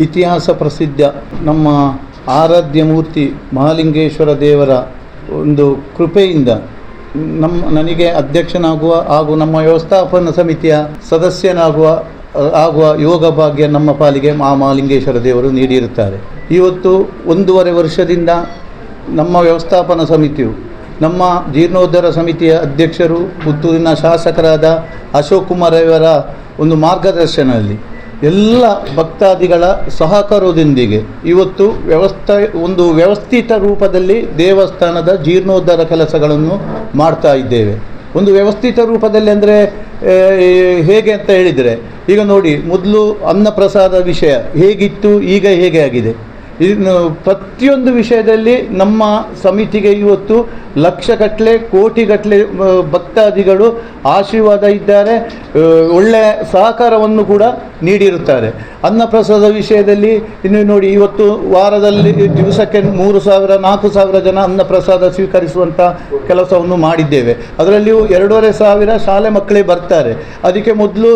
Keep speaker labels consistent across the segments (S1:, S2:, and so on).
S1: ಇತಿಹಾಸ ಪ್ರಸಿದ್ಧ ನಮ್ಮ ಆರಾಧ್ಯ ಮೂರ್ತಿ ಮಹಾಲಿಂಗೇಶ್ವರ ದೇವರ ಒಂದು ಕೃಪೆಯಿಂದ ನನಗೆ ಅಧ್ಯಕ್ಷನಾಗುವ ಹಾಗೂ ನಮ್ಮ ವ್ಯವಸ್ಥಾಪನಾ ಸಮಿತಿಯ ಸದಸ್ಯನಾಗುವ ಯೋಗ ಭಾಗ್ಯ ನಮ್ಮ ಪಾಲಿಗೆ ಮಹಾಲಿಂಗೇಶ್ವರ ದೇವರು ನೀಡಿರುತ್ತಾರೆ. ಇವತ್ತು 1.5 ವರ್ಷದಿಂದ ನಮ್ಮ ವ್ಯವಸ್ಥಾಪನಾ ಸಮಿತಿಯು ನಮ್ಮ ಜೀರ್ಣೋದ್ಧಾರ ಸಮಿತಿಯ ಅಧ್ಯಕ್ಷರು ಪುತ್ತೂರಿನ ಶಾಸಕರಾದ ಅಶೋಕ್ ಕುಮಾರ್ ಅವರ ಒಂದು ಮಾರ್ಗದರ್ಶನದಲ್ಲಿ ಎಲ್ಲ ಭಕ್ತಾದಿಗಳ ಸಹಕಾರದೊಂದಿಗೆ ಇವತ್ತು ವ್ಯವಸ್ಥಿತ ರೂಪದಲ್ಲಿ ದೇವಸ್ಥಾನದ ಜೀರ್ಣೋದ್ಧಾರ ಕೆಲಸಗಳನ್ನು ಮಾಡ್ತಾ ಇದ್ದೇವೆ. ಒಂದು ವ್ಯವಸ್ಥಿತ ರೂಪದಲ್ಲಿ ಅಂದರೆ ಹೇಗೆ ಅಂತ ಹೇಳಿದರೆ, ಈಗ ನೋಡಿ, ಮೊದಲು ಅನ್ನಪ್ರಸಾದ ವಿಷಯ ಹೇಗಿತ್ತು, ಈಗ ಹೇಗೆ ಆಗಿದೆ. ಇನ್ನು ಪ್ರತಿಯೊಂದು ವಿಷಯದಲ್ಲಿ ನಮ್ಮ ಸಮಿತಿಗೆ ಇವತ್ತು ಲಕ್ಷಗಟ್ಟಲೆ ಕೋಟಿಗಟ್ಟಲೆ ಭಕ್ತಾದಿಗಳು ಆಶೀರ್ವಾದ ಇದ್ದಾರೆ, ಒಳ್ಳೆಯ ಸಹಕಾರವನ್ನು ಕೂಡ ನೀಡಿರುತ್ತಾರೆ. ಅನ್ನಪ್ರಸಾದ ವಿಷಯದಲ್ಲಿ ಇನ್ನು ನೋಡಿ, ಇವತ್ತು ವಾರದಲ್ಲಿ ದಿವಸಕ್ಕೆ 3,000-4,000 ಜನ ಅನ್ನಪ್ರಸಾದ ಸ್ವೀಕರಿಸುವಂಥ ಕೆಲಸವನ್ನು ಮಾಡಿದ್ದೇವೆ. ಅದರಲ್ಲಿಯೂ 2,500 ಶಾಲೆ ಮಕ್ಕಳೇ ಬರ್ತಾರೆ. ಅದಕ್ಕೆ ಮೊದಲು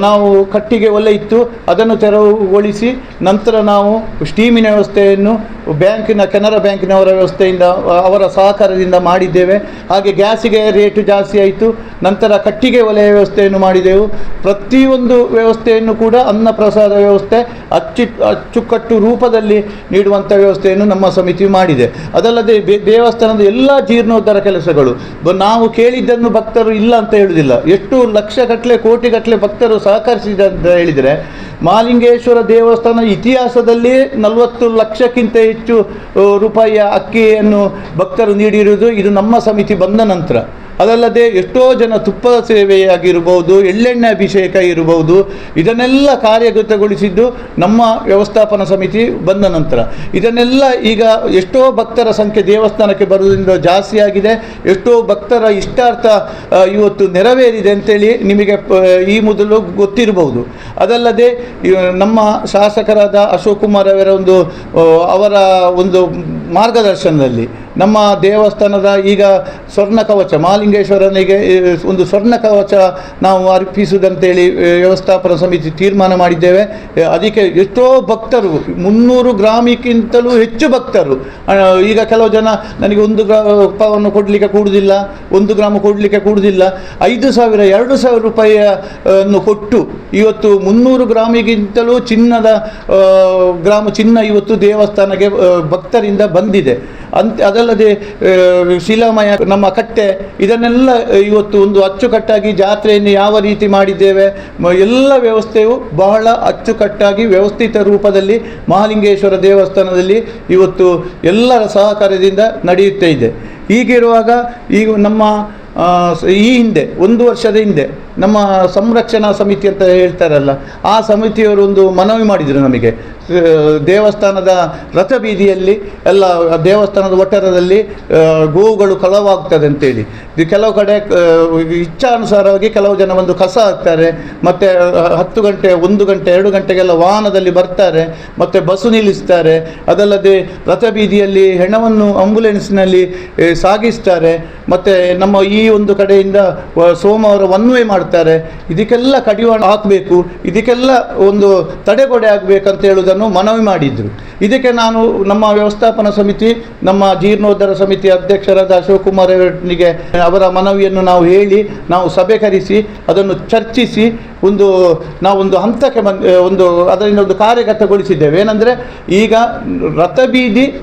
S1: ನಾವು ಕಟ್ಟಿಗೆ ಒಲೆ ಇತ್ತು, ಅದನ್ನು ತೆರವುಗೊಳಿಸಿ ನಂತರ ನಾವು ಸ್ಟೀಮಿನ ವ್ಯವಸ್ಥೆಯನ್ನು ಕೆನರಾ ಬ್ಯಾಂಕಿನವರ ವ್ಯವಸ್ಥೆಯಿಂದ ಅವರ ಸಹಕಾರದಿಂದ ಮಾಡಿದ್ದೇವೆ. ಹಾಗೆ ಗ್ಯಾಸಿಗೆ ರೇಟು ಜಾಸ್ತಿ ಆಯಿತು, ನಂತರ ಕಟ್ಟಿಗೆ ಒಲೆಯ ವ್ಯವಸ್ಥೆಯನ್ನು ಮಾಡಿದೆವು. ಪ್ರತಿಯೊಂದು ವ್ಯವಸ್ಥೆಯನ್ನು ಕೂಡ ಅನ್ನಪ್ರಸಾದ ವ್ಯವಸ್ಥೆ ಅಚ್ಚುಕಟ್ಟು ರೂಪದಲ್ಲಿ ನೀಡುವಂಥ ವ್ಯವಸ್ಥೆಯನ್ನು ನಮ್ಮ ಸಮಿತಿ ಮಾಡಿದೆ. ಅದಲ್ಲದೆ ದೇವಸ್ಥಾನದ ಎಲ್ಲ ಜೀರ್ಣೋದ್ಧಾರ ಕೆಲಸಗಳು ನಾವು ಕೇಳಿದ್ದನ್ನು ಭಕ್ತರು ಇಲ್ಲ ಅಂತ ಹೇಳುವುದಿಲ್ಲ. ಎಷ್ಟು ಲಕ್ಷಗಟ್ಟಲೆ ಕೋಟಿಗಟ್ಟಲೆ ಭಕ್ತರು ಸಹಕರಿಸಿದ ಅಂತ ಹೇಳಿದರೆ, ಮಹಾಲಿಂಗೇಶ್ವರ ದೇವಸ್ಥಾನ ಇತಿಹಾಸದಲ್ಲಿ 40 ಲಕ್ಷಕ್ಕಿಂತ ಹೆಚ್ಚು ರೂಪಾಯಿಯ ಅಕ್ಕಿಯನ್ನು ಭಕ್ತರು ನೀಡಿರುವುದು ಇದು ನಮ್ಮ ಸಮಿತಿ ಬಂದ ನಂತರ. ಅದಲ್ಲದೆ ಎಷ್ಟೋ ಜನ ತುಪ್ಪದ ಸೇವೆಯಾಗಿರ್ಬೋದು, ಎಳ್ಳೆಣ್ಣೆ ಅಭಿಷೇಕ ಇರಬಹುದು, ಇದನ್ನೆಲ್ಲ ಕಾರ್ಯಗತಗೊಳಿಸಿದ್ದು ನಮ್ಮ ವ್ಯವಸ್ಥಾಪನಾ ಸಮಿತಿ ಬಂದ ನಂತರ. ಇದನ್ನೆಲ್ಲ ಈಗ ಎಷ್ಟೋ ಭಕ್ತರ ಸಂಖ್ಯೆ ದೇವಸ್ಥಾನಕ್ಕೆ ಬರುವುದರಿಂದ ಜಾಸ್ತಿ ಆಗಿದೆ. ಎಷ್ಟೋ ಭಕ್ತರ ಇಷ್ಟಾರ್ಥ ಇವತ್ತು ನೆರವೇರಿದೆ ಅಂತೇಳಿ ನಿಮಗೆ ಈ ಮೊದಲು ಗೊತ್ತಿರಬಹುದು. ಅದಲ್ಲದೆ ನಮ್ಮ ಶಾಸಕರಾದ ಅಶೋಕ್ ಕುಮಾರ್ ಅವರ ಒಂದು ಮಾರ್ಗದರ್ಶನದಲ್ಲಿ ನಮ್ಮ ದೇವಸ್ಥಾನದ ಈಗ ಸ್ವರ್ಣ ಕವಚ ಮಹಾಲಿಂಗೇಶ್ವರನಿಗೆ ಒಂದು ಸ್ವರ್ಣ ಕವಚ ನಾವು ಅರ್ಪಿಸುವುದಂತೇಳಿ ವ್ಯವಸ್ಥಾಪನಾ ಸಮಿತಿ ತೀರ್ಮಾನ ಮಾಡಿದ್ದೇವೆ. ಅದಕ್ಕೆ ಎಷ್ಟೋ ಭಕ್ತರು 300 ಗ್ರಾಮಕ್ಕಿಂತಲೂ ಹೆಚ್ಚು ಭಕ್ತರು. ಈಗ ಕೆಲವು ಜನ ನನಗೆ 1 ಗ್ರಾಮವನ್ನು ಕೊಡಲಿಕ್ಕೆ ಕೂಡುವುದಿಲ್ಲ, 1 ಗ್ರಾಮ ಕೊಡಲಿಕ್ಕೆ ಕೂಡುವುದಿಲ್ಲ, 5,000 2,000 ರೂಪಾಯಿಯನ್ನು ಕೊಟ್ಟು ಇವತ್ತು 300 ಗ್ರಾಮಿಗಿಂತಲೂ ಗ್ರಾಮ ಚಿನ್ನ ಇವತ್ತು ದೇವಸ್ಥಾನಕ್ಕೆ ಭಕ್ತರಿಂದ ಬಂದಿದೆ. ಅದಲ್ಲದೆ ಶಿಲಾಮಯ ನಮ್ಮ ಕಟ್ಟೆ ಇದನ್ನೆಲ್ಲ ಇವತ್ತು ಒಂದು ಅಚ್ಚುಕಟ್ಟಾಗಿ ಜಾತ್ರೆಯನ್ನು ಯಾವ ರೀತಿ ಮಾಡಿದ್ದೇವೆ, ಎಲ್ಲ ವ್ಯವಸ್ಥೆಯು ಬಹಳ ಅಚ್ಚುಕಟ್ಟಾಗಿ ವ್ಯವಸ್ಥಿತ ರೂಪದಲ್ಲಿ ಮಹಾಲಿಂಗೇಶ್ವರ ದೇವಸ್ಥಾನದಲ್ಲಿ ಇವತ್ತು ಎಲ್ಲರ ಸಹಕಾರದಿಂದ ನಡೆಯುತ್ತಾ ಇದೆ. ಹೀಗಿರುವಾಗ ಈಗ ನಮ್ಮ ಈ ಹಿಂದೆ 1 ವರ್ಷದ ಹಿಂದೆ ನಮ್ಮ ಸಂರಕ್ಷಣಾ ಸಮಿತಿ ಅಂತ ಹೇಳ್ತಾರಲ್ಲ, ಆ ಸಮಿತಿಯವರು ಒಂದು ಮನವಿ ಮಾಡಿದರು ನಮಗೆ. ದೇವಸ್ಥಾನದ ರಥಬೀದಿಯಲ್ಲಿ ಎಲ್ಲ ದೇವಸ್ಥಾನದ ಒಟ್ಟರದಲ್ಲಿ ಗೋವುಗಳು ಕಳವಾಗ್ತದೆ ಅಂತೇಳಿ. ಕೆಲವು ಕಡೆ ಇಚ್ಛಾನುಸಾರವಾಗಿ ಕೆಲವು ಜನ ಒಂದು ಕಸ ಹಾಕ್ತಾರೆ, ಮತ್ತು 10 ಗಂಟೆ 1 ಗಂಟೆ 2 ಗಂಟೆಗೆಲ್ಲ ವಾಹನದಲ್ಲಿ ಬರ್ತಾರೆ, ಮತ್ತು ಬಸ್ಸು ನಿಲ್ಲಿಸ್ತಾರೆ. ಅದಲ್ಲದೆ ರಥಬೀದಿಯಲ್ಲಿ ಹೆಣವನ್ನು ಆಂಬುಲೆನ್ಸ್ನಲ್ಲಿ ಸಾಗಿಸ್ತಾರೆ, ಮತ್ತು ನಮ್ಮ ಈ ಒಂದು ಕಡೆಯಿಂದ ಸೋಮವಾರ ಒನ್ ವೇ ಮಾಡ್ತಾರೆ. ಇದಕ್ಕೆಲ್ಲ ಕಡಿವಾಣ ಹಾಕಬೇಕು, ಇದಕ್ಕೆಲ್ಲ ಒಂದು ತಡೆಗೋಡೆ ಆಗಬೇಕಂತ ಹೇಳುವುದನ್ನು ಮನವಿ ಮಾಡಿದರು. ಇದಕ್ಕೆ ನಾನು ನಮ್ಮ ವ್ಯವಸ್ಥಾಪನಾ ಸಮಿತಿ ನಮ್ಮ ಜೀರ್ಣೋದ್ಧಾರ ಸಮಿತಿ ಅಧ್ಯಕ್ಷರಾದ ಅಶೋಕ್ ಕುಮಾರ್ ಅವರ ಮನವಿಯನ್ನು ನಾವು ಸಭೆ ಕರೆಸಿ ಅದನ್ನು ಚರ್ಚಿಸಿ ನಾವೊಂದು ಹಂತಕ್ಕೆ ಅದರಿಂದ ಒಂದು ಕಾರ್ಯಗತಗೊಳಿಸಿದ್ದೇವೆ. ಏನಂದರೆ, ಈಗ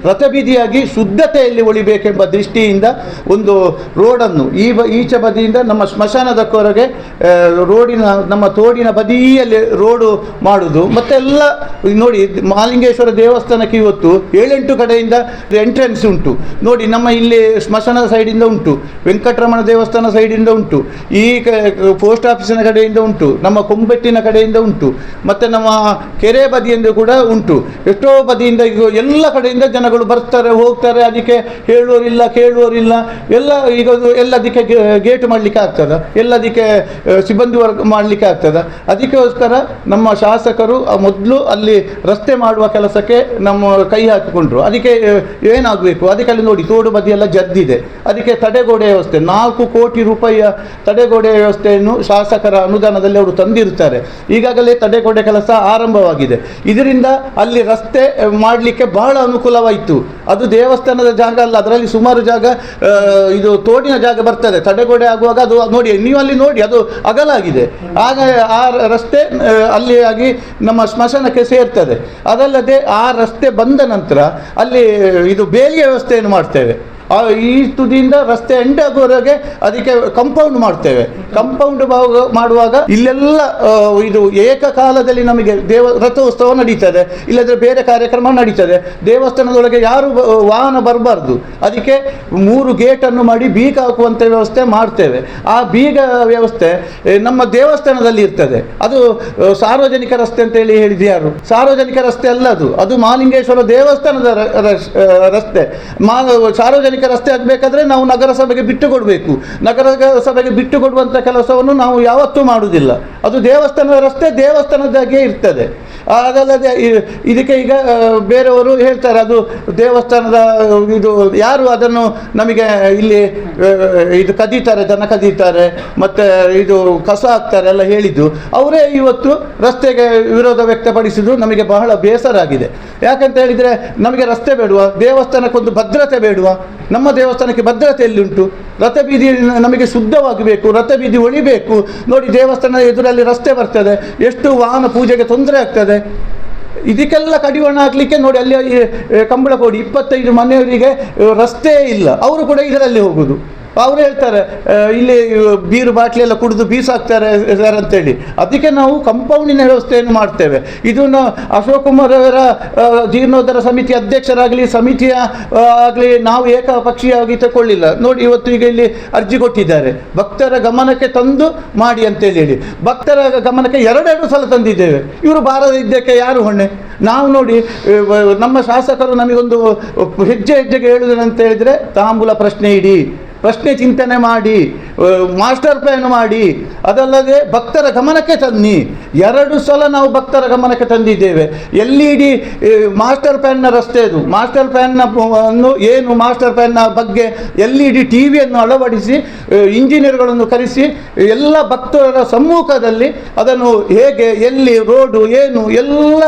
S1: ರಥಬೀದಿಯಾಗಿ ಶುದ್ಧತೆಯಲ್ಲಿ ಉಳಿಬೇಕೆಂಬ ದೃಷ್ಟಿಯಿಂದ ಒಂದು ರೋಡನ್ನು ಈಚೆ ಬದಿಯಿಂದ ನಮ್ಮ ಸ್ಮಶಾನದವರೆಗೆ ನಮ್ಮ ತೋಡಿನ ಬದಿಯಲ್ಲಿ ರೋಡು ಮಾಡುವುದು. ಮತ್ತೆಲ್ಲ ನೋಡಿ, ಮಹಾಲಿಂಗೇಶ್ವರ ದೇವಸ್ಥಾನಕ್ಕೆ ಇವತ್ತು 7-8 ಕಡೆಯಿಂದ ಎಂಟ್ರೆನ್ಸ್ ಉಂಟು. ನೋಡಿ, ನಮ್ಮ ಇಲ್ಲಿ ಸ್ಮಶಾನದ ಸೈಡಿಂದ ಉಂಟು, ವೆಂಕಟರಮಣ ದೇವಸ್ಥಾನ ಸೈಡಿಂದ ಉಂಟು, ಈ ಪೋಸ್ಟ್ ಆಫೀಸಿನ ಕಡೆಯಿಂದ ಉಂಟು, ನಮ್ಮ ಕೊಂಬೆಟ್ಟಿನ ಕಡೆಯಿಂದ ಉಂಟು, ಮತ್ತು ನಮ್ಮ ಕೆರೆ ಬದಿಯಿಂದ ಕೂಡ ಉಂಟು. ಎಷ್ಟೋ ಬದಿಯಿಂದ ಈಗ ಎಲ್ಲ ಕಡೆಯಿಂದ ಜನಗಳು ಬರ್ತಾರೆ ಹೋಗ್ತಾರೆ. ಅದಕ್ಕೆ ಹೇಳುವವರಿಲ್ಲ ಕೇಳುವವರಿಲ್ಲ. ಎಲ್ಲದಕ್ಕೆ ಗೇಟ್ ಮಾಡಲಿಕ್ಕೆ ಆಗ್ತದ, ಎಲ್ಲದಕ್ಕೆ ಸಿಬ್ಬಂದಿ ವರ್ಗ ಮಾಡಲಿಕ್ಕೆ ಆಗ್ತದ. ಅದಕ್ಕೋಸ್ಕರ ನಮ್ಮ ಶಾಸಕರು ಮೊದಲು ಅಲ್ಲಿ ರಸ್ತೆ ಮಾಡುವ ಕೆಲಸಕ್ಕೆ ನಮ್ಮ ಕೈ ಹಾಕಿಕೊಂಡ್ರು. ಅದಕ್ಕೆ ಏನಾಗಬೇಕು, ಅದಕ್ಕೆ ಅಲ್ಲಿ ನೋಡಿ ತೋಡು ಬದಿಯೆಲ್ಲ ಜದ್ದಿದೆ. ಅದಕ್ಕೆ ತಡೆಗೋಡೆ ವ್ಯವಸ್ಥೆ 4 ಕೋಟಿ ರೂಪಾಯಿಯ ತಡೆಗೋಡೆ ವ್ಯವಸ್ಥೆಯನ್ನು ಶಾಸಕರ ಅನುದಾನದಲ್ಲಿ ಅವರು ತಂದಿರುತ್ತಾರೆ. ಈಗಾಗಲೇ ತಡೆಗೋಡೆ ಕೆಲಸ ಆರಂಭವಾಗಿದೆ. ಇದರಿಂದ ಅಲ್ಲಿ ರಸ್ತೆ ಮಾಡಲಿಕ್ಕೆ ಬಹಳ ಅನುಕೂಲವಾಯಿತು. ಅದು ದೇವಸ್ಥಾನದ ಜಾಗ ಅಲ್ಲ, ಅದರಲ್ಲಿ ಸುಮಾರು ಜಾಗ ಇದು ತೋಡಿನ ಜಾಗ ಬರ್ತದೆ. ತಡೆಗೋಡೆ ಆಗುವಾಗ ಅದು ನೋಡಿ, ನೀವು ಅಲ್ಲಿ ನೋಡಿ, ಅದು ಅಗಲಾಗಿದೆ. ಆಗ ಆ ರಸ್ತೆ ಅಲ್ಲಿ ಆಗಿ ನಮ್ಮ ಸ್ಮಶಾನಕ್ಕೆ ಸೇರ್ತದೆ. ಅದಲ್ಲದೆ ಆ ರಸ್ತೆ ಬಂದ ನಂತರ ಅಲ್ಲಿ ಇದು ಬೇಲಿಯ ವ್ಯವಸ್ಥೆಯನ್ನು ಮಾಡ್ತೇವೆ. ಈ ತುದಿಯಿಂದ ರಸ್ತೆ ಎಂಡ್ ಆಗುವವರೆಗೆ ಅದಕ್ಕೆ ಕಾಂಪೌಂಡ್ ಮಾಡ್ತೇವೆ. ಕಾಂಪೌಂಡ್ ಮಾಡುವಾಗ ಇಲ್ಲೆಲ್ಲ ಇದು ಏಕಕಾಲದಲ್ಲಿ ನಮಗೆ ರಥೋತ್ಸವ ನಡೀತದೆ, ಇಲ್ಲದ್ರೆ ಬೇರೆ ಕಾರ್ಯಕ್ರಮ ನಡೀತದೆ. ದೇವಸ್ಥಾನದೊಳಗೆ ಯಾರು ವಾಹನ ಬರಬಾರ್ದು. ಅದಕ್ಕೆ 3 ಗೇಟನ್ನು ಮಾಡಿ ಬೀಗ ಹಾಕುವಂಥ ವ್ಯವಸ್ಥೆ ಮಾಡ್ತೇವೆ. ಆ ಬೀಗ ವ್ಯವಸ್ಥೆ ನಮ್ಮ ದೇವಸ್ಥಾನದಲ್ಲಿ ಇರ್ತದೆ. ಅದು ಸಾರ್ವಜನಿಕ ರಸ್ತೆ ಅಂತೇಳಿ ಹೇಳಿದ್ದು ಯಾರು? ಸಾರ್ವಜನಿಕ ರಸ್ತೆ ಅಲ್ಲ, ಅದು ಮಹಾಲಿಂಗೇಶ್ವರ ದೇವಸ್ಥಾನದ ರಸ್ತೆ. ಸಾರ್ವಜನಿಕ ರಸ್ತೆ ಆಗಬೇಕಾದ್ರೆ ನಾವು ನಗರಸಭೆಗೆ ಬಿಟ್ಟು ಕೊಡಬೇಕು. ನಗರಸಭೆಗೆ ಬಿಟ್ಟು ಕೊಡುವಂಥ ಕೆಲಸವನ್ನು ನಾವು ಯಾವತ್ತೂ ಮಾಡುವುದಿಲ್ಲ. ಅದು ದೇವಸ್ಥಾನದ ರಸ್ತೆ ದೇವಸ್ಥಾನದಾಗೆ ಇರ್ತದೆ. ಅದಲ್ಲದೆ ಇದಕ್ಕೆ ಈಗ ಬೇರೆಯವರು ಹೇಳ್ತಾರೆ ಅದು ದೇವಸ್ಥಾನದ ಇದು, ಯಾರು ಅದನ್ನು ನಮಗೆ ಇಲ್ಲಿ ಇದು ಕದೀತಾರೆ, ದನ ಕದೀತಾರೆ, ಮತ್ತು ಇದು ಕಸ ಹಾಕ್ತಾರೆ ಎಲ್ಲ ಹೇಳಿದ್ದು ಅವರೇ ಇವತ್ತು ರಸ್ತೆಗೆ ವಿರೋಧ ವ್ಯಕ್ತಪಡಿಸಿದ್ದು ನಮಗೆ ಬಹಳ ಬೇಸರ ಆಗಿದೆ. ಯಾಕಂತ ಹೇಳಿದರೆ ನಮಗೆ ರಸ್ತೆ ಬೇಡುವ, ದೇವಸ್ಥಾನಕ್ಕೊಂದು ಭದ್ರತೆ ಬೇಡುವ? ನಮ್ಮ ದೇವಸ್ಥಾನಕ್ಕೆ ಭದ್ರತೆ ಎಲ್ಲಿಂಟು? ರಥ ಬೀದಿ ನಮಗೆ ಶುದ್ಧವಾಗಬೇಕು, ರಥ ಬೀದಿ ಒಳಿಬೇಕು. ನೋಡಿ, ದೇವಸ್ಥಾನದ ಎದುರಲ್ಲಿ ರಸ್ತೆ ಬರ್ತದೆ, ಎಷ್ಟು ವಾಹನ ಪೂಜೆಗೆ ತೊಂದರೆ ಆಗ್ತದೆ. ಇದಕ್ಕೆಲ್ಲ ಕಡಿವಾಣ ಹಾಕಲಿಕ್ಕೆ ನೋಡಿ, ಅಲ್ಲಿ ಕಂಬಳಕೋಡಿ 25 ಮನೆಯವರಿಗೆ ರಸ್ತೆ ಇಲ್ಲ, ಅವರು ಕೂಡ ಇದರಲ್ಲಿ ಹೋಗೋದು. ಅವರು ಹೇಳ್ತಾರೆ ಇಲ್ಲಿ ಬೀರು ಬಾಟ್ಲಿ ಎಲ್ಲ ಕುಡಿದು ಬೀಸಾಕ್ತಾರೆ ಸರ್ ಅಂತೇಳಿ. ಅದಕ್ಕೆ ನಾವು ಕಂಪೌಂಡಿನ ವ್ಯವಸ್ಥೆಯನ್ನು ಮಾಡ್ತೇವೆ. ಇದನ್ನು ಅಶೋಕ್ ಕುಮಾರ್ ಅವರ ಜೀರ್ಣೋದ್ಧಾರ ಸಮಿತಿ ಅಧ್ಯಕ್ಷರಾಗಲಿ, ಸಮಿತಿಯ ಆಗಲಿ ನಾವು ಏಕಪಕ್ಷೀಯವಾಗಿ ತಗೊಳ್ಳಿಲ್ಲ. ನೋಡಿ, ಇವತ್ತು ಈಗ ಇಲ್ಲಿ ಅರ್ಜಿ ಕೊಟ್ಟಿದ್ದಾರೆ, ಭಕ್ತರ ಗಮನಕ್ಕೆ ತಂದು ಮಾಡಿ ಅಂತೇಳಿ ಹೇಳಿ. ಭಕ್ತರ ಗಮನಕ್ಕೆ 2 ಸಲ ತಂದಿದ್ದೇವೆ. ಇವರು ಬಾರದಿದ್ದಕ್ಕೆ ಯಾರು ಹೊಣೆ? ನಾವು ನೋಡಿ, ನಮ್ಮ ಶಾಸಕರು ನಮಗೊಂದು ಹೆಜ್ಜೆಗೆ ಹೇಳುವುದಂತ ಹೇಳಿದರೆ ತಾಂಬೂಲ ಪ್ರಶ್ನೆ ಇಡಿ, ಪ್ರಶ್ನೆ ಚಿಂತನೆ ಮಾಡಿ, ಮಾಸ್ಟರ್ ಪ್ಲ್ಯಾನ್ ಮಾಡಿ, ಅದಲ್ಲದೆ ಭಕ್ತರ ಗಮನಕ್ಕೆ ತನ್ನಿ. 2 ಸಲ ನಾವು ಭಕ್ತರ ಗಮನಕ್ಕೆ ತಂದಿದ್ದೇವೆ. LED ಮಾಸ್ಟರ್ ಪ್ಲ್ಯಾನ್ನ ರಸ್ತೆ ಅದು. ಮಾಸ್ಟರ್ ಪ್ಲ್ಯಾನ್ನು ಏನು, ಮಾಸ್ಟರ್ ಪ್ಲ್ಯಾನ್ನ ಬಗ್ಗೆ LED ಟಿವಿಯನ್ನು ಅಳವಡಿಸಿ ಇಂಜಿನಿಯರ್ಗಳನ್ನು ಕರೆಸಿ ಎಲ್ಲ ಭಕ್ತರ ಸಮ್ಮುಖದಲ್ಲಿ ಅದನ್ನು ಹೇಗೆ, ಎಲ್ಲಿ ರೋಡು ಏನು ಎಲ್ಲ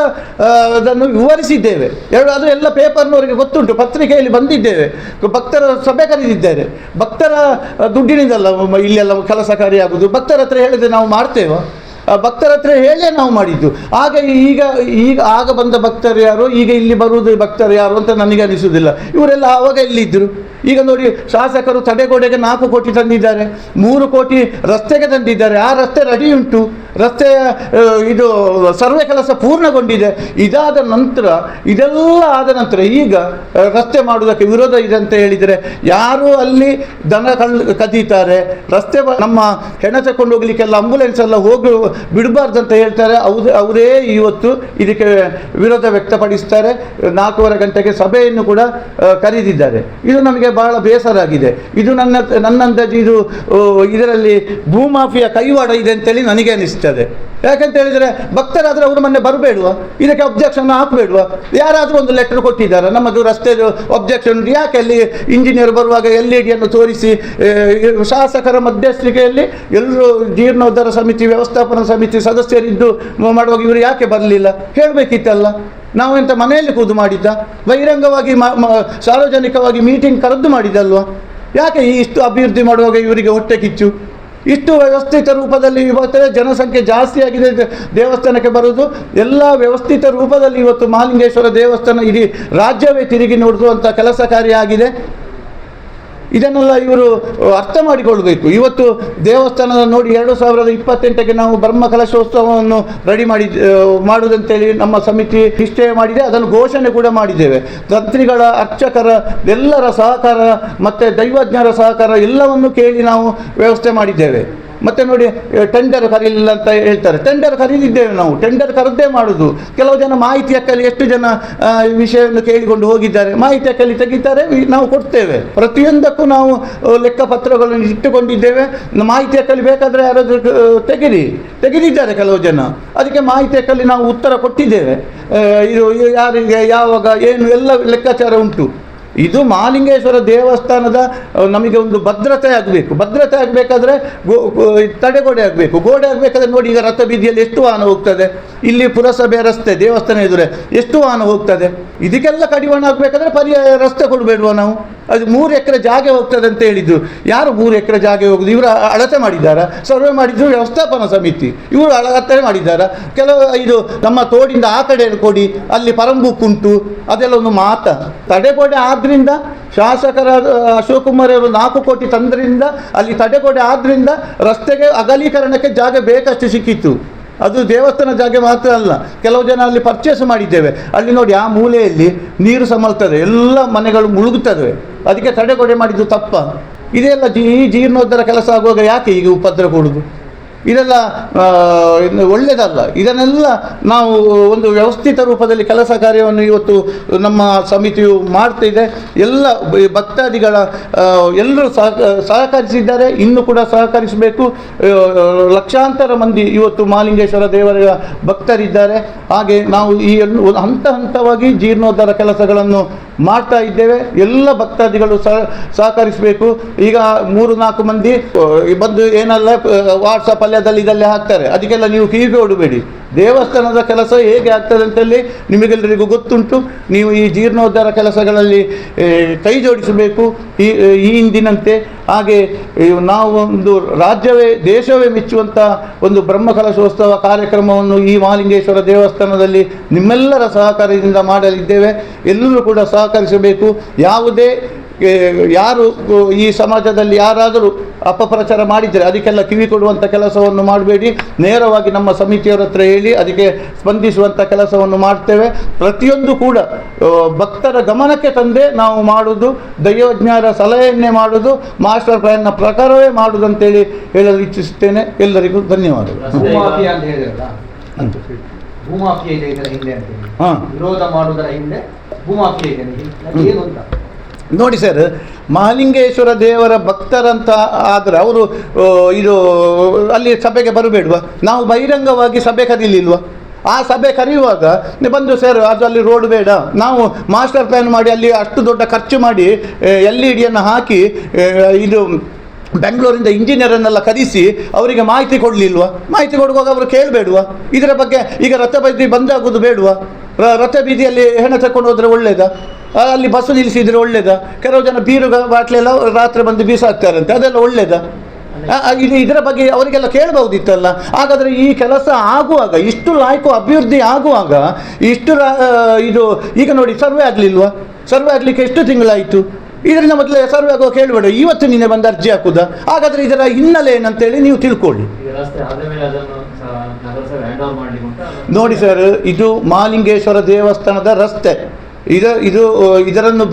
S1: ಅದನ್ನು ವಿವರಿಸಿದ್ದೇವೆ. ಅದು ಎಲ್ಲ ಪೇಪರ್ನವರಿಗೆ ಗೊತ್ತುಂಟು, ಪತ್ರಿಕೆಯಲ್ಲಿ ಬಂದಿದ್ದೇವೆ. ಭಕ್ತರ ಸಭೆ ಕರೆದಿದ್ದಾರೆ. ಭಕ್ತರ ದುಡ್ಡಿನಿಂದಲ್ಲ ಇಲ್ಲೆಲ್ಲ ಕೆಲಸ ಕಾರ್ಯ ಭಕ್ತರ ಹತ್ರ ಹೇಳಿದ್ರೆ ನಾವು ಮಾಡ್ತೇವೆ? ಭಕ್ತರ ಹತ್ರ ಹೇಳೇ ನಾವು ಮಾಡಿದ್ದು. ಈಗ ಆಗ ಬಂದ ಭಕ್ತರು ಯಾರು, ಈಗ ಇಲ್ಲಿ ಬರುವುದು ಭಕ್ತರು ಯಾರು ಅಂತ ನನಗೆ ಅನಿಸುವುದಿಲ್ಲ. ಇವರೆಲ್ಲ ಆವಾಗ ಎಲ್ಲಿದ್ದರು? ಈಗ ನೋಡಿ, ಶಾಸಕರು ತಡೆಗೋಡೆಗೆ 4 ಕೋಟಿ ತಂದಿದ್ದಾರೆ, 3 ಕೋಟಿ ರಸ್ತೆಗೆ ತಂದಿದ್ದಾರೆ. ಆ ರಸ್ತೆ ರೆಡಿ ಉಂಟು, ರಸ್ತೆಯ ಇದು ಸರ್ವೆ ಕೆಲಸ ಪೂರ್ಣಗೊಂಡಿದೆ. ಇದೆಲ್ಲ ಆದ ನಂತರ ಈಗ ರಸ್ತೆ ಮಾಡುವುದಕ್ಕೆ ವಿರೋಧ ಇದೆ ಅಂತ ಹೇಳಿದರೆ ಯಾರು ಅಲ್ಲಿ ದನ ಕದೀತಾರೆ, ರಸ್ತೆ ನಮ್ಮ ಹೆಣ ತಕೊಂಡು ಹೋಗ್ಲಿಕ್ಕೆಲ್ಲ ಆಂಬುಲೆನ್ಸ್ ಎಲ್ಲ ಬಿಡಬಾರ್ದಂತ ಹೇಳ್ತಾರೆ. ಅವರೇ ಇವತ್ತು ಇದಕ್ಕೆ ವಿರೋಧ ವ್ಯಕ್ತಪಡಿಸ್ತಾರೆ. 4:15 ಗಂಟೆಗೆ ಸಭೆಯನ್ನು ಕೂಡ ಕರೆದಿದ್ದಾರೆ. ಇದು ನಮಗೆ ಬಹಳ ಬೇಸರ ಆಗಿದೆ. ಇದು ನನ್ನ ಅಂದಾಜು ಇದು ಇದರಲ್ಲಿ ಭೂಮಾಫಿಯಾ ಕೈವಾಡ ಇದೆ ಅಂತೇಳಿ ನನಗೆ ಅನಿಸ್ತದೆ. ಯಾಕಂತ ಹೇಳಿದರೆ ಭಕ್ತರಾದರೆ ಅವರು ಮೊನ್ನೆ ಬರಬೇಡುವ, ಇದಕ್ಕೆ ಅಬ್ಜೆಕ್ಷನ್ ಹಾಕಬೇಡುವ? ಯಾರಾದರೂ ಒಂದು ಲೆಟರ್ ಕೊಟ್ಟಿದ್ದಾರೆ, ನಮ್ಮದು ರಸ್ತೆದು ಅಬ್ಜೆಕ್ಷನ್ ಯಾಕೆ? ಅಲ್ಲಿ ಇಂಜಿನಿಯರ್ ಬರುವಾಗ LED ತೋರಿಸಿ ಶಾಸಕರ ಮಧ್ಯಸ್ಥಿಕೆಯಲ್ಲಿ ಎಲ್ಲರೂ ಜೀರ್ಣೋದ್ಧಾರ ಸಮಿತಿ, ವ್ಯವಸ್ಥಾಪನಾ ಸಮಿತಿ ಸದಸ್ಯರಿದ್ದು ಮಾಡುವಾಗ ಇವರು ಯಾಕೆ ಬರಲಿಲ್ಲ? ಹೇಳಬೇಕಿತ್ತಲ್ಲ. ನಾವೆಂತ ಮನೆಯಲ್ಲಿ ಕೂದು ಮಾಡಿದ್ದ? ಬಹಿರಂಗವಾಗಿ ಸಾರ್ವಜನಿಕವಾಗಿ ಮೀಟಿಂಗ್ ಕರೆದು ಮಾಡಿದ್ದಲ್ವ? ಯಾಕೆ ಇಷ್ಟು ಅಭಿವೃದ್ಧಿ ಮಾಡುವಾಗ ಇವರಿಗೆ ಹೊಟ್ಟೆ ಕಿಚ್ಚು? ಇಷ್ಟು ವ್ಯವಸ್ಥಿತ ರೂಪದಲ್ಲಿ ಇವತ್ತು ಜನಸಂಖ್ಯೆ ಜಾಸ್ತಿ ಆಗಿದೆ, ದೇವಸ್ಥಾನಕ್ಕೆ ಬರುವುದು ಎಲ್ಲ ವ್ಯವಸ್ಥಿತ ರೂಪದಲ್ಲಿ ಇವತ್ತು ಮಹಾಲಿಂಗೇಶ್ವರ ದೇವಸ್ಥಾನ ಇಡೀ ರಾಜ್ಯವೇ ತಿರುಗಿ ನೋಡುವಂಥ ಕೆಲಸ ಕಾರ್ಯ ಆಗಿದೆ. ಇದನ್ನೆಲ್ಲ ಇವರು ಅರ್ಥ ಮಾಡಿಕೊಳ್ಬೇಕು. ಇವತ್ತು ದೇವಸ್ಥಾನದ ನೋಡಿ 2028ಕ್ಕೆ ನಾವು ಬ್ರಹ್ಮಕಲಶೋತ್ಸವವನ್ನು ರೆಡಿ ಮಾಡುವುದಂತೇಳಿ ನಮ್ಮ ಸಮಿತಿ ನಿಶ್ಚಯ ಮಾಡಿದೆ. ಅದನ್ನು ಘೋಷಣೆ ಕೂಡ ಮಾಡಿದ್ದೇವೆ. ತಂತ್ರಿಗಳ, ಅರ್ಚಕರ ಎಲ್ಲರ ಸಹಕಾರ ಮತ್ತು ದೈವಜ್ಞರ ಸಹಕಾರ ಎಲ್ಲವನ್ನು ಕೇಳಿ ನಾವು ವ್ಯವಸ್ಥೆ ಮಾಡಿದ್ದೇವೆ. ಮತ್ತು ನೋಡಿ ಟೆಂಡರ್ ಕರೀಲಿಲ್ಲ ಅಂತ ಹೇಳ್ತಾರೆ. ಟೆಂಡರ್ ಕರೀದಿದ್ದೇವೆ ನಾವು, ಟೆಂಡರ್ ಕರೆದೇ ಮಾಡೋದು. ಕೆಲವು ಜನ ಮಾಹಿತಿ ಹಕ್ಕಲ್ಲಿ ಎಷ್ಟು ಜನ ವಿಷಯವನ್ನು ಕೇಳಿಕೊಂಡು ಹೋಗಿದ್ದಾರೆ, ಮಾಹಿತಿ ಹಕ್ಕಲ್ಲಿ ತೆಗಿತಾರೆ, ನಾವು ಕೊಡ್ತೇವೆ. ಪ್ರತಿಯೊಂದಕ್ಕೂ ನಾವು ಲೆಕ್ಕಪತ್ರಗಳನ್ನು ಇಟ್ಟುಕೊಂಡಿದ್ದೇವೆ. ಮಾಹಿತಿ ಹಕ್ಕಲ್ಲಿ ಬೇಕಾದರೆ ಯಾರಾದರೂ ತೆಗೆದಿದ್ದಾರೆ ಕೆಲವು ಜನ, ಅದಕ್ಕೆ ಮಾಹಿತಿ ಹಕ್ಕಲ್ಲಿ ನಾವು ಉತ್ತರ ಕೊಟ್ಟಿದ್ದೇವೆ. ಇದು ಯಾರಿಗೆ ಯಾವಾಗ ಏನು ಎಲ್ಲ ಲೆಕ್ಕಾಚಾರ ಉಂಟು. ಇದು ಮಹಾಲಿಂಗೇಶ್ವರ ದೇವಸ್ಥಾನದ ನಮಗೆ ಒಂದು ಭದ್ರತೆ ಆಗಬೇಕು. ಭದ್ರತೆ ಆಗಬೇಕಾದ್ರೆ ತಡೆಗೋಡೆ ಆಗಬೇಕು. ಗೋಡೆ ಆಗಬೇಕಾದ್ರೆ ನೋಡಿ, ಈಗ ರಥ ಬೀದಿಯಲ್ಲಿ ಎಷ್ಟು ವಾಹನ ಹೋಗ್ತದೆ, ಇಲ್ಲಿ ಪುರಸಭೆ ರಸ್ತೆ ದೇವಸ್ಥಾನ ಎದುರೇ ಎಷ್ಟು ವಾಹನ ಹೋಗ್ತದೆ. ಇದಕ್ಕೆಲ್ಲ ಕಡಿವಾಣ ಆಗಬೇಕಾದ್ರೆ ಪರ್ಯಾಯ ರಸ್ತೆ ಕೊಡಬೇಡುವ ನಾವು? ಅದು 3 ಎಕರೆ ಜಾಗ ಹೋಗ್ತದೆ ಅಂತ ಹೇಳಿದ್ದು. ಯಾರು 3 ಎಕರೆ ಜಾಗ ಹೋಗುದು? ಇವರು ಅಳತೆ ಮಾಡಿದ್ದಾರಾ? ಸರ್ವೆ ಮಾಡಿದ್ರು ವ್ಯವಸ್ಥಾಪನಾ ಸಮಿತಿ, ಇವರು ಅಳತೆ ಮಾಡಿದ್ದಾರಾ? ಕೆಲವು ಇದು ನಮ್ಮ ತೋಡಿಂದ ಆ ಕಡೆ ಕೊಡಿ, ಅಲ್ಲಿ ಪರಂಬುಕ್ಕುಂಟು, ಅದೆಲ್ಲ ಒಂದು ಮಾತ. ತಡೆಗೋಡೆ ಆದ್ದರಿಂದ ಶಾಸಕರ ಅಶೋಕ್ ಕುಮಾರ್ ಅವರು 4 ಕೋಟಿ ತಂದ್ರಿಂದ ಅಲ್ಲಿ ತಡೆಗೋಡೆ ಆದ್ದರಿಂದ ರಸ್ತೆಗೆ ಅಗಲೀಕರಣಕ್ಕೆ ಜಾಗ ಬೇಕಷ್ಟು ಸಿಕ್ಕಿತ್ತು. ಅದು ದೇವಸ್ಥಾನ ಜಾಗ ಮಾತ್ರ ಅಲ್ಲ, ಕೆಲವು ಜನ ಅಲ್ಲಿ ಪರ್ಚೇಸ್ ಮಾಡಿದ್ದೇವೆ. ಅಲ್ಲಿ ನೋಡಿ, ಆ ಮೂಲೆಯಲ್ಲಿ ನೀರು ಸಮಲ್ತದೆ, ಎಲ್ಲ ಮನೆಗಳು ಮುಳುಗುತ್ತವೆ. ಅದಕ್ಕೆ ತಡೆಗೋಡೆ ಮಾಡಿದ್ದು ತಪ್ಪ. ಇದೆಲ್ಲ ಈ ಜೀರ್ಣೋದ್ಧಾರ ಕೆಲಸ ಆಗುವಾಗ ಯಾಕೆ ಈಗ ಉಪದ್ರ ಕೊಡುವುದು? ಇದೆಲ್ಲ ಒಳ್ಳೆಯದಲ್ಲ. ಇದನ್ನೆಲ್ಲ ನಾವು ಒಂದು ವ್ಯವಸ್ಥಿತ ರೂಪದಲ್ಲಿ ಕೆಲಸ ಕಾರ್ಯವನ್ನು ಇವತ್ತು ನಮ್ಮ ಸಮಿತಿಯು ಮಾಡ್ತಿದೆ. ಎಲ್ಲ ಭಕ್ತಾದಿಗಳ ಎಲ್ಲರೂ ಸಹಕರಿಸಿದ್ದಾರೆ, ಇನ್ನೂ ಕೂಡ ಸಹಕರಿಸಬೇಕು. ಲಕ್ಷಾಂತರ ಮಂದಿ ಇವತ್ತು ಮಹಾಲಿಂಗೇಶ್ವರ ದೇವರ ಭಕ್ತರಿದ್ದಾರೆ. ಹಾಗೆ ನಾವು ಈ ಹಂತ ಹಂತವಾಗಿ ಜೀರ್ಣೋದ್ಧಾರ ಕೆಲಸಗಳನ್ನು ಮಾಡ್ತಾ ಇದ್ದೇವೆ. ಎಲ್ಲ ಭಕ್ತಾದಿಗಳು ಸಹಕರಿಸಬೇಕು. ಈಗ 3-4 ಮಂದಿ ಬಂದು ಏನೆಲ್ಲ ವಾಟ್ಸಪ್ ಅಲ್ಲಿ ಇದಲ್ಲೇ ಹಾಕ್ತಾರೆ, ಅದಕ್ಕೆಲ್ಲ ನೀವು ಕಿವಿ ಕೊಡಬೇಡಿ. ದೇವಸ್ಥಾನದ ಕೆಲಸ ಹೇಗೆ ಆಗ್ತದೆ ಅಂತೇಳಿ ನಿಮಗೆಲ್ಲರಿಗೂ ಗೊತ್ತುಂಟು. ನೀವು ಈ ಜೀರ್ಣೋದ್ಧಾರ ಕೆಲಸಗಳಲ್ಲಿ ಕೈ ಜೋಡಿಸಬೇಕು ಈ ಹಿಂದಿನಂತೆ. ಹಾಗೆ ನಾವು ಒಂದು ರಾಜ್ಯವೇ ದೇಶವೇ ಮೆಚ್ಚುವಂಥ ಒಂದು ಬ್ರಹ್ಮಕಲಶೋತ್ಸವ ಕಾರ್ಯಕ್ರಮವನ್ನು ಈ ಮಹಾಲಿಂಗೇಶ್ವರ ದೇವಸ್ಥಾನದಲ್ಲಿ ನಿಮ್ಮೆಲ್ಲರ ಸಹಕಾರದಿಂದ ಮಾಡಲಿದ್ದೇವೆ. ಎಲ್ಲರೂ ಕೂಡ ಸಹಕರಿಸಬೇಕು. ಯಾರು ಈ ಸಮಾಜದಲ್ಲಿ ಯಾರಾದರೂ ಅಪಪ್ರಚಾರ ಮಾಡಿದರೆ ಅದಕ್ಕೆಲ್ಲ ಕಿವಿ ಕೊಡುವಂಥ ಕೆಲಸವನ್ನು ಮಾಡಬೇಡಿ. ನೇರವಾಗಿ ನಮ್ಮ ಸಮಿತಿಯವರ ಹತ್ರ ಹೇಳಿ ಅದಕ್ಕೆ ಸ್ಪಂದಿಸುವಂಥ ಕೆಲಸವನ್ನು ಮಾಡ್ತೇವೆ. ಪ್ರತಿಯೊಂದು ಕೂಡ ಭಕ್ತರ ಗಮನಕ್ಕೆ ತಂದೆ ನಾವು ಮಾಡುವುದು, ದೈವಜ್ಞರ ಸಲಹೆಯನ್ನೇ ಮಾಡುವುದು, ಮಾಸ್ಟರ್ ಪ್ಲಾನ್ನ ಪ್ರಕಾರವೇ ಮಾಡುವುದು ಅಂತೇಳಿ ಹೇಳಲು ಇಚ್ಛಿಸುತ್ತೇನೆ. ಎಲ್ಲರಿಗೂ ಧನ್ಯವಾದಗಳು.
S2: ಭೂಮಾಫಿಯಾ ಇದೆ ಇದರ ಹಿಂದೆ ಅಂತ ವಿರೋಧ ಮಾಡುವುದರ ಹಿಂದೆ ಭೂಮಾಫಿಯಾ ಇದೆ ಏನು ಅಂತ
S1: ನೋಡಿ ಸರ್, ಮಹಾಲಿಂಗೇಶ್ವರ ದೇವರ ಭಕ್ತರಂತ ಆದರೆ ಅವರು ಇದು ಅಲ್ಲಿ ಸಭೆಗೆ ಬರಬೇಡುವ? ನಾವು ಬಹಿರಂಗವಾಗಿ ಸಭೆ ಕರೀಲಿಲ್ವ? ಆ ಸಭೆ ಕರೆಯುವಾಗ ಬಂದು ಸರ್ ಅದು ಅಲ್ಲಿ ರೋಡ್ ಬೇಡ, ನಾವು ಮಾಸ್ಟರ್ ಪ್ಲ್ಯಾನ್ ಮಾಡಿ ಅಲ್ಲಿ ಅಷ್ಟು ದೊಡ್ಡ ಖರ್ಚು ಮಾಡಿ LED ಹಾಕಿ ಇದು ಬೆಂಗಳೂರಿಂದ ಇಂಜಿನಿಯರನ್ನೆಲ್ಲ ಕರೆಸಿ ಅವರಿಗೆ ಮಾಹಿತಿ ಕೊಡಲಿಲ್ವಾ? ಮಾಹಿತಿ ಕೊಡುವಾಗ ಅವರು ಕೇಳಬೇಡುವ? ಇದರ ಬಗ್ಗೆ ಈಗ ರಥ ಬೀದಿ ಬಂದಾಗೋದು ಬೇಡುವ? ರಥ ಬೀದಿಯಲ್ಲಿ ಹೆಣ ತಗೊಂಡು ಹೋದರೆ ಒಳ್ಳೇದಾ? ಅಲ್ಲಿ ಬಸ್ಸು ನಿಲ್ಲಿಸಿದರೆ ಒಳ್ಳೇದಾ? ಕೆಲವು ಜನ ಬೀರು ಬಾಟ್ಲೆಲ್ಲ ರಾತ್ರಿ ಬಂದು ಬೀಸಾಕ್ತಾರಂತೆ, ಅದೆಲ್ಲ ಒಳ್ಳೇದಾ? ಇದರ ಬಗ್ಗೆ ಅವರಿಗೆಲ್ಲ ಕೇಳಬಹುದಿತ್ತಲ್ಲ. ಹಾಗಾದರೆ ಈ ಕೆಲಸ ಆಗುವಾಗ, ಇಷ್ಟು ಲಾಯ್ಕು ಅಭಿವೃದ್ಧಿ ಆಗುವಾಗ ಇಷ್ಟು ಇದು ಈಗ ನೋಡಿ ಸರ್ವೆ ಆಗಲಿಲ್ವಾ? ಸರ್ವೆ ಆಗಲಿಕ್ಕೆ ಎಷ್ಟು ತಿಂಗಳಾಯಿತು? ಇದರಿಂದ ಮೊದಲೇ ಸರ್ವೆ ಆಗೋ ಕೇಳಬೇಡ, ಇವತ್ತು ನಿನ್ನೆ ಬಂದು ಅರ್ಜಿ ಹಾಕುದಾ? ಹಾಗಾದರೆ ಇದರ ಹಿನ್ನೆಲೆ ಏನಂತೇಳಿ ನೀವು ತಿಳ್ಕೊಳ್ಳಿ. ನೋಡಿ ಸರ್, ಇದು ಮಹಾಲಿಂಗೇಶ್ವರ ದೇವಸ್ಥಾನದ ರಸ್ತೆ. ಇದರನ್ನು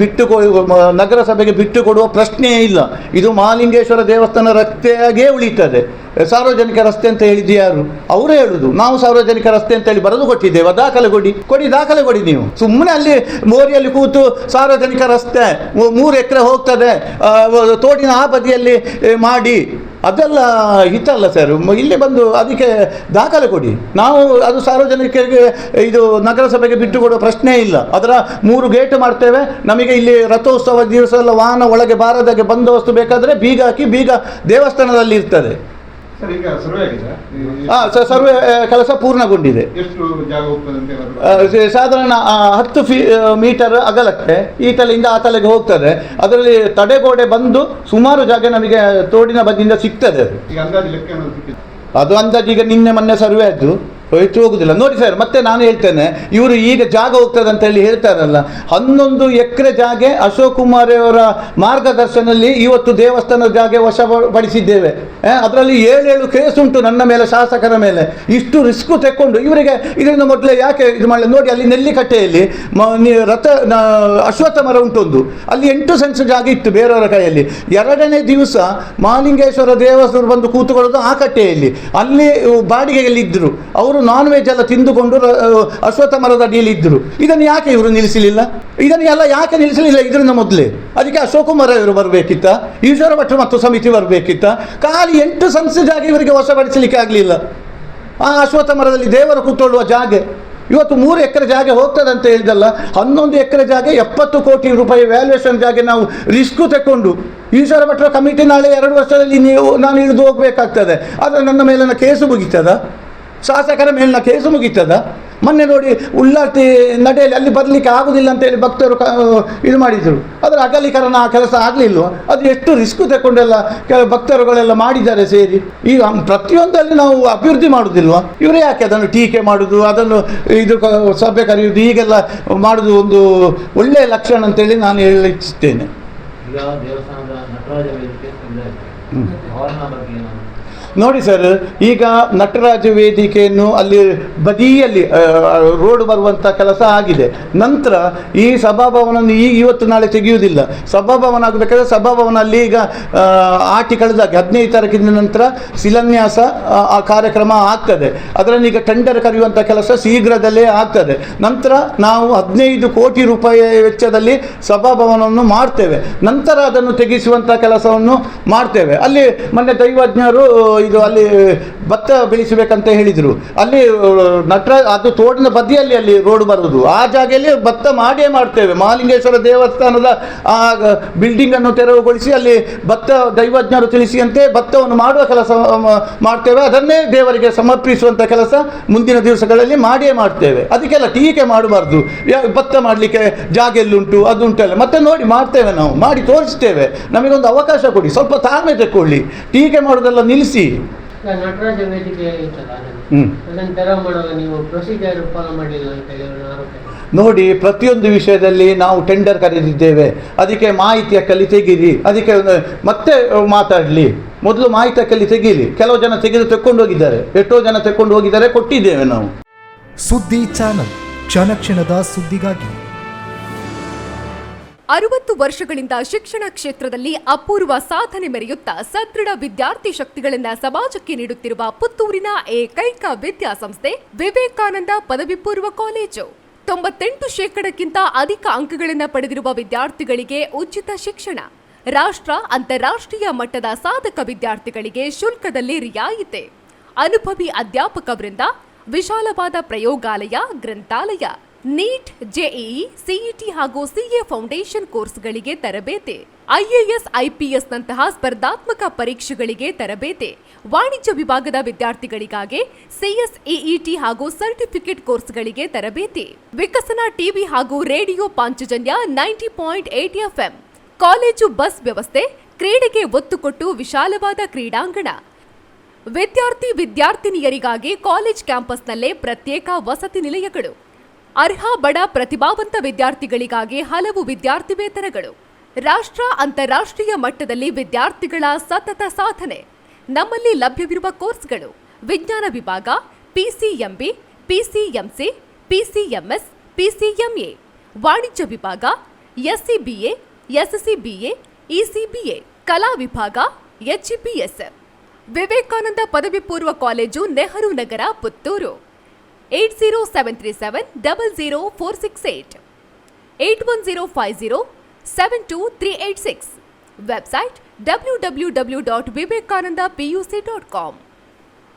S1: ನಗರಸಭೆಗೆ ಬಿಟ್ಟು ಕೊಡುವ ಪ್ರಶ್ನೆಯೇ ಇಲ್ಲ. ಇದು ಮಹಾಲಿಂಗೇಶ್ವರ ದೇವಸ್ಥಾನ ರಸ್ತೆಯಾಗೇ ಉಳಿತದೆ. ಸಾರ್ವಜನಿಕ ರಸ್ತೆ ಅಂತ ಹೇಳಿದ್ದು ಯಾರು? ಅವರೇ ಹೇಳುದು. ನಾವು ಸಾರ್ವಜನಿಕ ರಸ್ತೆ ಅಂತ ಹೇಳಿ ಬರೆದು ಕೊಟ್ಟಿದ್ದೇವೆ. ದಾಖಲೆ ಕೊಡಿ ನೀವು. ಸುಮ್ಮನೆ ಅಲ್ಲಿ ಮೋರಿಯಲ್ಲಿ ಕೂತು ಸಾರ್ವಜನಿಕ ರಸ್ತೆ 3 ಎಕರೆ ಹೋಗ್ತದೆ, ತೋಡಿನ ಆ ಬದಿಯಲ್ಲಿ ಮಾಡಿ, ಅದೆಲ್ಲ ಹಿತಲ್ಲ ಸರ್. ಇಲ್ಲಿ ಬಂದು ಅದಕ್ಕೆ ದಾಖಲೆ ಕೊಡಿ. ನಾವು ಅದು ಸಾರ್ವಜನಿಕರಿಗೆ ಇದು ನಗರಸಭೆಗೆ ಬಿಟ್ಟು ಕೊಡುವ ಪ್ರಶ್ನೆ ಇಲ್ಲ. ಅದರ 3 ಗೇಟ್ ಮಾಡ್ತೇವೆ. ನಮಗೆ ಇಲ್ಲಿ ರಥೋತ್ಸವ ದಿವಸ ಎಲ್ಲ ವಾಹನ ಒಳಗೆ ಬಾರದಾಗೆ ಬಂದೋಬಸ್ತು ಬೇಕಾದರೆ ಬೀಗ ಹಾಕಿ, ಬೀಗ ದೇವಸ್ಥಾನದಲ್ಲಿ ಇರ್ತದೆ. ಸರ್ವೆ ಕೆಲಸ ಪೂರ್ಣಗೊಂಡಿದೆ. ಸಾಧಾರಣ 10 ಮೀಟರ್ ಅಗಲಕ್ಕೆ ಈ ತಲೆಯಿಂದ ಆ ತಲೆಗೆ ಹೋಗ್ತದೆ. ಅದರಲ್ಲಿ ತಡೆಗೋಡೆ ಬಂದು ಸುಮಾರು ಜಾಗ ನಮಗೆ ತೋಡಿನ ಬದಿಯಿಂದ ಸಿಗ್ತದೆ. ಅದು ಅಂದಾಜು ಈಗ ನಿನ್ನೆ ಮೊನ್ನೆ ಸರ್ವೆ ಆದ್ದು ಹೆಚ್ಚು ಹೋಗುದಿಲ್ಲ. ನೋಡಿ ಸರ್, ಮತ್ತೆ ನಾನು ಹೇಳ್ತೇನೆ, ಇವರು ಈಗ ಜಾಗ ಹೋಗ್ತದೆ ಅಂತ ಹೇಳಿ ಹೇಳ್ತಾರಲ್ಲ, 11 ಎಕರೆ ಜಾಗೆ ಅಶೋಕ್ ಕುಮಾರ್ ಅವರ ಮಾರ್ಗದರ್ಶನದಲ್ಲಿ ಇವತ್ತು ದೇವಸ್ಥಾನದ ಜಾಗೆ ವಶಪಡಿಸಿದ್ದೇವೆ. ಅದರಲ್ಲಿ 7 ಕೇಸ್ ಉಂಟು ನನ್ನ ಮೇಲೆ, ಶಾಸಕರ ಮೇಲೆ. ಇಷ್ಟು ರಿಸ್ಕ್ ತೆಕ್ಕೊಂಡು ಇವರಿಗೆ ಇದರಿಂದ ಮೊದಲೇ ಯಾಕೆ ಇದು ಮಾಡಲಿ? ನೋಡಿ, ಅಲ್ಲಿ ನೆಲ್ಲಿಕಟ್ಟೆಯಲ್ಲಿ ಅಶ್ವತ್ಥ ಮರ ಉಂಟೊಂದು, ಅಲ್ಲಿ 8 ಸೆನ್ಸ್ ಜಾಗ ಇತ್ತು ಬೇರೆಯವರ ಕೈಯಲ್ಲಿ. 2ನೇ ದಿವಸ ಮಹಾಲಿಂಗೇಶ್ವರ ದೇವಸ್ಥಾನ ಬಂದು ಕೂತುಕೊಳ್ಳೋದು ಆ ಕಟ್ಟೆಯಲ್ಲಿ. ಅಲ್ಲಿ ಬಾಡಿಗೆಯಲ್ಲಿ ಇದ್ದರು ಅವರು, ನಾನ್ ವೆಜ್ ಎಲ್ಲ ತಿಂದುಕೊಂಡು ಅಶ್ವತ್ಥ ಮರದ ಅಡಿಯಲ್ಲಿ ಇದ್ದರು. ಇದನ್ನು ಯಾಕೆ ಇವರು ನಿಲ್ಲಿಸಲಿಲ್ಲ? ಇದನ್ನು ಎಲ್ಲ ಯಾಕೆ ನಿಲ್ಲಿಸಲಿಲ್ಲ ಇದರಿಂದ ಮೊದಲೇ? ಅದಕ್ಕೆ ಅಶೋಕ್ ಕುಮಾರ್ ಇವರು ಬರಬೇಕಿತ್ತ, ಈಶ್ವರ ಭಟ್ರು ಮತ್ತು ಸಮಿತಿ ಬರಬೇಕಿತ್ತ? ಖಾಲಿ 8 ಸೆನ್ಸ್ ಜಾಗ ಇವರಿಗೆ ವಶಪಡಿಸಲಿಕ್ಕೆ ಆಗಲಿಲ್ಲ. ಆ ಅಶ್ವತ್ಥ ಮರದಲ್ಲಿ ದೇವರು ಕೂತ್ಕೊಳ್ಳುವ ಜಾಗೆ ಇವತ್ತು 3 ಎಕರೆ ಜಾಗ ಹೋಗ್ತದೆ ಅಂತ ಹೇಳಿದಲ್ಲ, 11 ಎಕರೆ ಜಾಗ 70 ಕೋಟಿ ರೂಪಾಯಿ ವ್ಯಾಲ್ಯೂಯೇಷನ್ ಜಾಗ ನಾವು ರಿಸ್ಕು ತಗೊಂಡು, ಈಶ್ವರ ಭಟ್ರ ಕಮಿಟಿ ನಾಳೆ 2 ವರ್ಷದಲ್ಲಿ ನಾನು ಇಳಿದು ಹೋಗಬೇಕಾಗ್ತದೆ. ಆದರೆ ನನ್ನ ಮೇಲಿನ ಕೇಸು ಮುಗೀತದ? ಶಾಸಕರ ಮೇಲಿನ ಕೇಸು ಮುಗೀತದ? ಮೊನ್ನೆ ನೋಡಿ ಉಳ್ಳಾರ್ತಿ ನಡೆಯಲ್ಲಿ ಅಲ್ಲಿ ಬರಲಿಕ್ಕೆ ಆಗುವುದಿಲ್ಲ ಅಂತೇಳಿ ಭಕ್ತರು ಇದು ಮಾಡಿದರು. ಅದರ ಅಗಲೀಕರಣ ಆ ಕೆಲಸ ಆಗಲಿಲ್ವ? ಅದು ಎಷ್ಟು ರಿಸ್ಕ್ ತಗೊಂಡೆಲ್ಲ ಭಕ್ತರುಗಳೆಲ್ಲ ಮಾಡಿದ್ದಾರೆ ಸೇರಿ. ಈ ಪ್ರತಿಯೊಂದಲ್ಲಿ ನಾವು ಅಭಿವೃದ್ಧಿ ಮಾಡುವುದಿಲ್ವ? ಇವರೇ ಯಾಕೆ ಅದನ್ನು ಟೀಕೆ ಮಾಡುವುದು, ಅದನ್ನು ಇದು ಸಭೆ ಕರೆಯುವುದು, ಹೀಗೆಲ್ಲ ಮಾಡುವುದು ಒಂದು ಒಳ್ಳೆಯ ಲಕ್ಷಣ ಅಂತೇಳಿ ನಾನು ಹೇಳಲಿಚ್ಛಿಸ್ತೇನೆ. ನೋಡಿ ಸರ್, ಈಗ ನಟರಾಜ ವೇದಿಕೆಯನ್ನು ಅಲ್ಲಿ ಬದಿಯಲ್ಲಿ ರೋಡ್ ಬರುವಂಥ ಕೆಲಸ ಆಗಿದೆ. ನಂತರ ಈ ಸಭಾಭವನನ್ನು ಇವತ್ತು ನಾಳೆ ತೆಗೆಯುವುದಿಲ್ಲ. ಸಭಾಭವನ ಆಗಬೇಕಾದ್ರೆ ಸಭಾಭವನ ಅಲ್ಲಿ ಈಗ ಆಟಿ ಕಳೆದಾಗಿ 15 ತಾರೀಕಿನ ನಂತರ ಶಿಲಾನ್ಯಾಸ ಆ ಕಾರ್ಯಕ್ರಮ ಆಗ್ತದೆ. ಅದರಲ್ಲಿ ಈಗ ಟೆಂಡರ್ ಕರೆಯುವಂಥ ಕೆಲಸ ಶೀಘ್ರದಲ್ಲೇ ಆಗ್ತದೆ. ನಂತರ ನಾವು 15 ಕೋಟಿ ರೂಪಾಯಿ ವೆಚ್ಚದಲ್ಲಿ ಸಭಾಭವನವನ್ನು ಮಾಡ್ತೇವೆ. ನಂತರ ಅದನ್ನು ತೆಗೆಸುವಂಥ ಕೆಲಸವನ್ನು ಮಾಡ್ತೇವೆ. ಅಲ್ಲಿ ಮೊನ್ನೆ ದೈವಜ್ಞರು ಇದು ಅಲ್ಲಿ ಭತ್ತ ಬೆಳೆಸಬೇಕಂತ ಹೇಳಿದರು. ಅಲ್ಲಿ ಅದು ತೋಡಿನ ಬದಿಯಲ್ಲಿ ಅಲ್ಲಿ ರೋಡ್ ಬರುವುದು, ಆ ಜಾಗೆಯಲ್ಲಿ ಭತ್ತ ಮಾಡಿಯೇ ಮಾಡ್ತೇವೆ. ಮಹಾಲಿಂಗೇಶ್ವರ ದೇವಸ್ಥಾನದ ಆ ಬಿಲ್ಡಿಂಗನ್ನು ತೆರವುಗೊಳಿಸಿ ಅಲ್ಲಿ ಭತ್ತ ದೈವಜ್ಞರು ತಿಳಿಸಿಯಂತೆ ಭತ್ತವನ್ನು ಮಾಡುವ ಕೆಲಸ ಮಾಡ್ತೇವೆ. ಅದನ್ನೇ ದೇವರಿಗೆ ಸಮರ್ಪಿಸುವಂಥ ಕೆಲಸ ಮುಂದಿನ ದಿವಸಗಳಲ್ಲಿ ಮಾಡಿಯೇ ಮಾಡ್ತೇವೆ. ಅದಕ್ಕೆಲ್ಲ ಟೀಕೆ ಮಾಡಬಾರ್ದು. ಭತ್ತ ಮಾಡಲಿಕ್ಕೆ ಜಾಗ ಎಲ್ಲುಂಟು ಅದು ಉಂಟಲ್ಲ, ಮತ್ತೆ ನೋಡಿ ಮಾಡ್ತೇವೆ, ನಾವು ಮಾಡಿ ತೋರಿಸ್ತೇವೆ. ನಮಗೊಂದು ಅವಕಾಶ ಕೊಡಿ, ಸ್ವಲ್ಪ ತಾಳ್ಮೆ ತಗೊಳ್ಳಿ, ಟೀಕೆ ಮಾಡೋದೆಲ್ಲ ನಿಲ್ಲಿಸಿ.
S3: ನಟರಾಜ ವೇದಿಕೆ ಅದನ್ನು ತೆರವು ಮಾಡುವಾಗ ನೀವು ಪ್ರೊಸೀಜರ್ ಫಾಲೋ ಮಾಡಿಲ್ಲ ಅಂತ ಹೇಳಿ ಆರೋಪ.
S1: ನೋಡಿ, ಪ್ರತಿಯೊಂದು ವಿಷಯದಲ್ಲಿ ನಾವು ಟೆಂಡರ್ ಕರೆದಿದ್ದೇವೆ. ಅದಕ್ಕೆ ಮಾಹಿತಿಯ ಕಲಿ ತೆಗೀರಿ, ಅದಕ್ಕೆ ಮತ್ತೆ ಮಾತಾಡಲಿ. ಮೊದಲು ಮಾಹಿತಿಯ ಕಲಿ ತೆಗೀಲಿ. ಕೆಲವು ಜನ ತೆಗೆದು ಹೋಗಿದ್ದಾರೆ, ಎಷ್ಟೋ ಜನ ತೆಕ್ಕೊಂಡು ಹೋಗಿದ್ದಾರೆ, ಕೊಟ್ಟಿದ್ದೇವೆ ನಾವು.
S4: ಸುದ್ದಿ ಚಾನಲ್, ಕ್ಷಣ ಕ್ಷಣದ ಸುದ್ದಿಗಾಗಿ.
S5: 60 ವರ್ಷಗಳಿಂದ ಶಿಕ್ಷಣ ಕ್ಷೇತ್ರದಲ್ಲಿ ಅಪೂರ್ವ ಸಾಧನೆ ಮೆರೆಯುತ್ತಾ ಸದೃಢ ವಿದ್ಯಾರ್ಥಿ ಶಕ್ತಿಗಳಿಂದ ಸಮಾಜಕ್ಕೆ ನೀಡುತ್ತಿರುವ ಪುತ್ತೂರಿನ ಏಕೈಕ ವಿದ್ಯಾಸಂಸ್ಥೆ ವಿವೇಕಾನಂದ ಪದವಿ ಪೂರ್ವ ಕಾಲೇಜು. 98% ಅಧಿಕ ಅಂಕಗಳನ್ನು ಪಡೆದಿರುವ ವಿದ್ಯಾರ್ಥಿಗಳಿಗೆ ಉಚಿತ ಶಿಕ್ಷಣ, ರಾಷ್ಟ್ರ ಅಂತಾರಾಷ್ಟ್ರೀಯ ಮಟ್ಟದ ಸಾಧಕ ವಿದ್ಯಾರ್ಥಿಗಳಿಗೆ ಶುಲ್ಕದಲ್ಲಿ ರಿಯಾಯಿತಿ, ಅನುಭವಿ ಅಧ್ಯಾಪಕ ವೃಂದ, ವಿಶಾಲವಾದ ಪ್ರಯೋಗಾಲಯ, ಗ್ರಂಥಾಲಯ, ನೀಟ್, ಜೆಇಇ, ಸಿಇಟಿ ಹಾಗೂ ಸಿಎ ಫೌಂಡೇಶನ್ ಕೋರ್ಸ್ಗಳಿಗೆ ತರಬೇತಿ, ಐಎಎಸ್, ಐಪಿಎಸ್ ನಂತಹ ಸ್ಪರ್ಧಾತ್ಮಕ ಪರೀಕ್ಷೆಗಳಿಗೆ ತರಬೇತಿ, ವಾಣಿಜ್ಯ ವಿಭಾಗದ ವಿದ್ಯಾರ್ಥಿಗಳಿಗಾಗಿ ಸಿಎಸ್ಇಇಟಿ ಹಾಗೂ ಸರ್ಟಿಫಿಕೇಟ್ ಕೋರ್ಸ್ಗಳಿಗೆ ತರಬೇತಿ, ವಿಕಸನ ಟಿವಿ ಹಾಗೂ radio Panchajanya 90.8 FM, college bus ವ್ಯವಸ್ಥೆ, ಕ್ರೀಡೆಗೆ ಒತ್ತು ಕೊಟ್ಟು ವಿಶಾಲವಾದ ಕ್ರೀಡಾಂಗಣ, ವಿದ್ಯಾರ್ಥಿನಿಯರಿಗಾಗಿ ಕಾಲೇಜ್ ಕ್ಯಾಂಪಸ್ನಲ್ಲೇ ಪ್ರತ್ಯೇಕ ವಸತಿ ನಿಲಯಗಳು, ಅರ್ಹ ಬಡ ಪ್ರತಿಭಾವಂತ ವಿದ್ಯಾರ್ಥಿಗಳಿಗಾಗಿ ಹಲವು ವಿದ್ಯಾರ್ಥಿ ವೇತನಗಳು, ರಾಷ್ಟ್ರ ಅಂತಾರಾಷ್ಟ್ರೀಯ ಮಟ್ಟದಲ್ಲಿ ವಿದ್ಯಾರ್ಥಿಗಳ ಸತತ ಸಾಧನೆ. ನಮ್ಮಲ್ಲಿ ಲಭ್ಯವಿರುವ ಕೋರ್ಸ್ಗಳು: ವಿಜ್ಞಾನ ವಿಭಾಗ, ಪಿಸಿಎಂಬಿ, ಪಿಸಿಎಂಸಿ, ಪಿಸಿಎಂಎಸ್, ಪಿಸಿಎಂಎ, ವಾಣಿಜ್ಯ ವಿಭಾಗ, ಎಸ್ಸಿಬಿಎ, ಎಸ್ಸಿಬಿಎ, ಇಸಿಬಿಎ, ಕಲಾ ವಿಭಾಗ, ಎಚ್ಇಪಿಎಸ್. ವಿವೇಕಾನಂದ ಪದವಿ ಪೂರ್ವ college, Nehru Nagar, Puttur. 8073700468, 8105072386. Website www.vivekanandapuc.com.